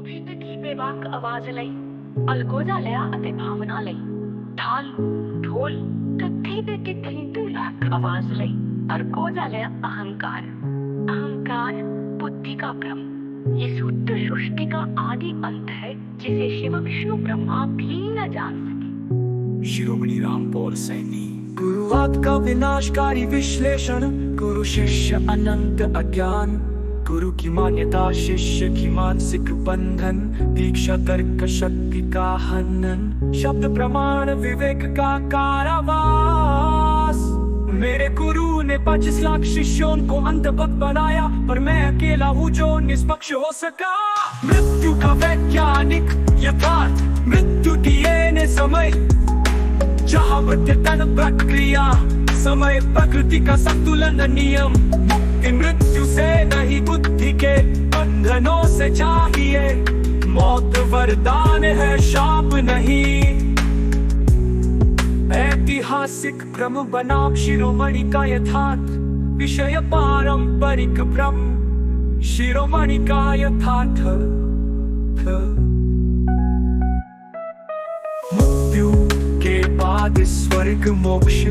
की बेबाक आवाज लई अलगो झाल्या अते भावना लई ढाल ढोल कथी दे किथी दुलाक आवाज लई अर्को झाल्या अहंकार अहंकार बुद्धि का भ्रम। ये सूत्र सृष्टि का आदि अंत है जिसे शिव विष्णु ब्रह्मा भी न जान सके। शिरोमणि रामपाल सैनी। गुरुवाद का विनाशकारी विश्लेषण, गुरु शिष्य अनंत अज्ञान, गुरु की मान्यता शिष्य की मानसिक बंधन, दीक्षा तर्क शक्ति का हनन, शब्द प्रमाण विवेक का कारावास। मेरे गुरु ने 25 लाख शिष्यों को अंधभक्त बनाया, पर मैं अकेला हूँ जो निष्पक्ष हो सका। मृत्यु का वैज्ञानिक यथार्थ, मृत्यु डीएनए समय, जहाँ तन प्रक्रिया समय प्रकृति का संतुलन नियम। मृत्यु से नहीं बुद्धि के बंधनों से चाहिए, मौत वरदान है शाप नहीं। ऐतिहासिक भ्रम बनाम शिरोमणि का यथार्थ, विषय पारंपरिक भ्रम शिरोमणि का यथार्थ। मृत्यु के बाद स्वर्ग मोक्ष,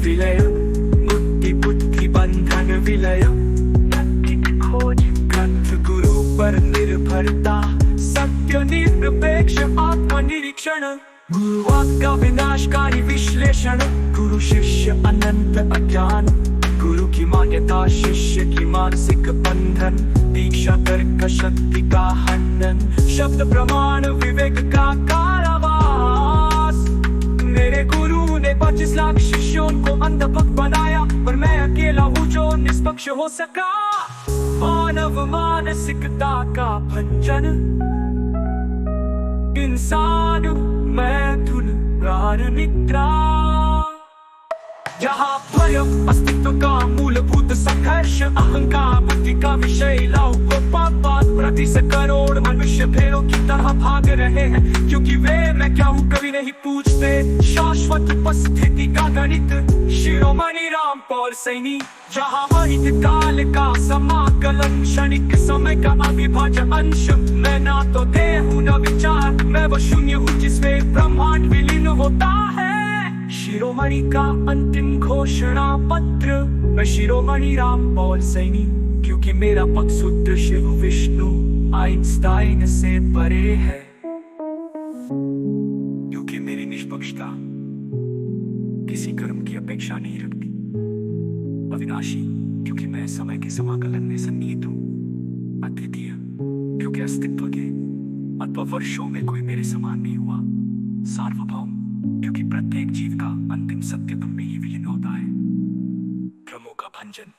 विलय मुक्ति बुद्धि बंधन विलय, खोज ग्रंथ गुरु पर निर्भरता, सत्य निरपेक्ष आत्मनिरीक्षण। गुरुवाद का विनाशकारी विश्लेषण, गुरु शिष्य अनंत अज्ञान, गुरु की मान्यता शिष्य की मानसिक बंधन, दीक्षा तर्क शक्ति का हनन, शब्द प्रमाण विवेक का कारावास। मेरे गुरु ने 25 लाख शिष्यों को अंधभक्त बनाया, पर मैं अकेला हूँ जो निष्पक्ष हो सका। मानव मानसिकता का भंजन, इंसान मैथुन प्राण निद्रा, जहाँ भय अस्तित्व का मूलभूत संघर्ष, अहंकार बुद्धि का विषय प्रति से करोड़ मनुष्य भेड़ों की तरह भाग रहे हैं, क्योंकि वे मैं क्या हूँ कभी नहीं पूछते। शाश्वत उपस्थिति का गणित, शिरोमणि रामपाल सैनी। जहाँ वही काल का समाकलन, क्षणिक समय का अविभाज्य अंश, मैं ना तो देह हूँ न विचार, मैं वो शून्य हूँ जिसमें ब्रह्मांड विलीन होता है। शिरोमणि का अंतिम घोषणा पत्र, मैं शिरोमणि रामपाल सैनी, क्योंकि मेरा पद सूत्र शिव विष्णु आइंस्टाइन से परे है। क्योंकि मेरी निष्पक्षता किसी कर्म की अपेक्षा नहीं रखती। अविनाशी, क्योंकि मैं समय के समाकलन में सन्निहित हूँ। अद्वितीय, क्योंकि अस्तित्व के अथवा वर्षों में कोई मेरे समान नहीं हुआ। सार्वभौम, क्योंकि प्रत्येक जीव का अंतिम सत्य तुम में ही विलीन होता है। भ्रमों का भंजन,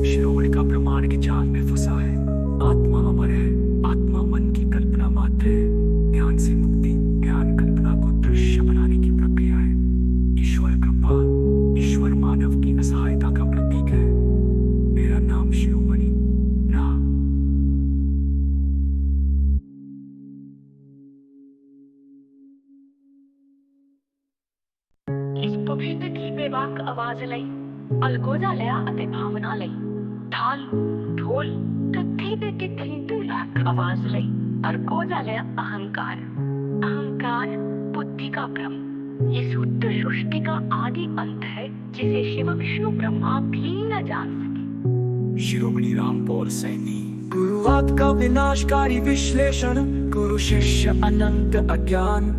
शिरोमणि का प्रमाण के जाल में फंसा है। आत्मा अमर है, आत्मा मन की कल्पना मात्र है। ध्यान से मुक्ति, ज्ञान कल्पना को दृश्य बनाने की प्रक्रिया है। ईश्वर कृपा, ईश्वर मानव की असहायता का प्रतीक है। मेरा नाम शिरोमणि राम। इस पवित्र की बेबाक आवाज लई अलगो झाल्या अते भावना लई ढाल ढोल कथी दे किथी दुलाक आवाज लई अर्को झाल्या अहंकार अहंकार बुद्धि का भ्रम। ये सूत्र सृष्टि का आदि अंत है जिसे शिव विष्णु ब्रह्मा भी न जान सके। शिरोमणि रामपाल सैनी। गुरुवाद का विनाशकारी विश्लेषण, गुरु शिष्य अनंत अज्ञान,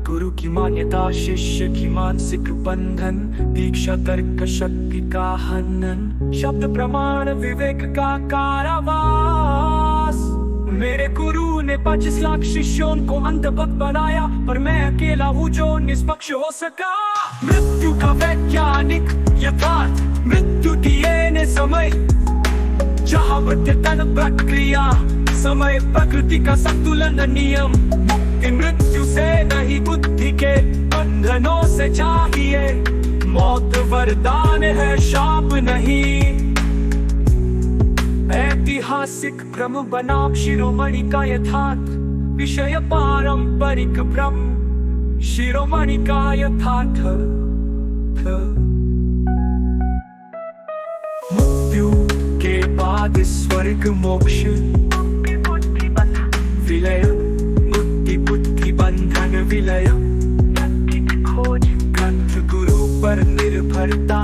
गुरु की मान्यता शिष्य की मानसिक बंधन, दीक्षा तर्क शक्ति का हनन, शब्द प्रमाण विवेक का कारावास। मेरे गुरु ने 25 लाख शिष्यों को अंधभक्त बनाया, पर मैं अकेला हूँ जो निष्पक्ष हो सका। मृत्यु का वैज्ञानिक यथार्थ, मृत्यु डीएनए समय, जहाँ तन प्रक्रिया समय प्रकृति का संतुलन नियम। मृत्यु से नहीं बुद्धि के बंधनों से चाहिए, मौत वरदान है शाप नहीं। ऐतिहासिक भ्रम बनाम शिरोमणि का यथार्थ, विषय पारंपरिक भ्रम शिरोमणि का यथार्थ। मृत्यु के बाद स्वर्ग मोक्ष, विलय बुद्धि बुद्धि बंधन विलय खोज ग्रंथ गुरु पर निर्भरता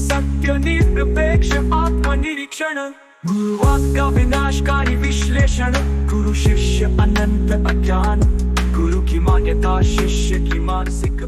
सत्य निरपेक्ष आत्मनिरीक्षण गुरुवाद का विनाशकारी विश्लेषण गुरु शिष्य अनंत अज्ञान गुरु की मान्यता शिष्य की मानसिक